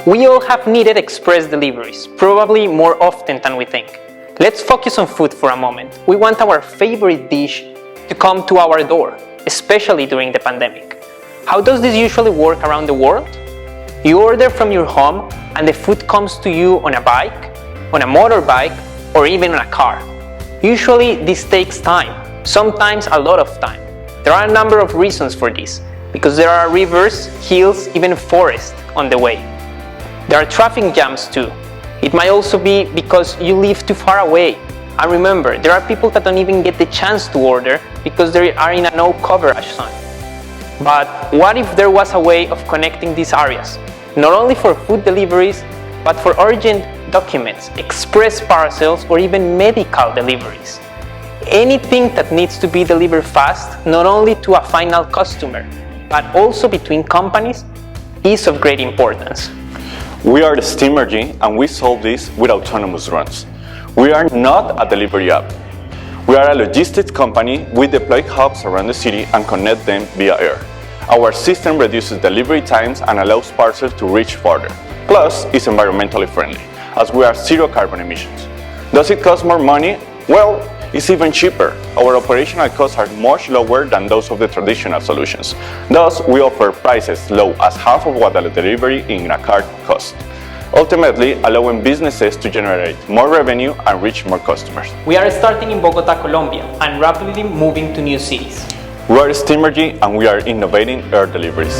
We all have needed express deliveries, probably more often than we think. Let's focus on food for a moment. We want our favorite dish to come to our door, especially during the pandemic. How does this usually work around the world? You order from your home and the food comes to you on a bike, on a motorbike, or even on a car. Usually this takes time, sometimes a lot of time. There are a number of reasons for this, because there are rivers, hills, even forests on the way. There are traffic jams too. It might also be because you live too far away. And remember, there are people that don't even get the chance to order because they are in a no coverage zone. But what if there was a way of connecting these areas? Not only for food deliveries, but for urgent documents, express parcels, or even medical deliveries. Anything that needs to be delivered fast, not only to a final customer, but also between companies, is of great importance. We are the Stigmergy, and we solve this with autonomous runs. We are not a delivery app. We are a logistics company. We deploy hubs around the city and connect them via air. Our system reduces delivery times and allows parcels to reach farther. Plus, it's environmentally friendly, as we are zero carbon emissions. Does it cost more money? Well, it's even cheaper. Our operational costs are much lower than those of the traditional solutions. Thus, we offer prices low as half of what a delivery in a car costs, ultimately allowing businesses to generate more revenue and reach more customers. We are starting in Bogota, Colombia, and rapidly moving to new cities. We are Stigmergy, and we are innovating air deliveries.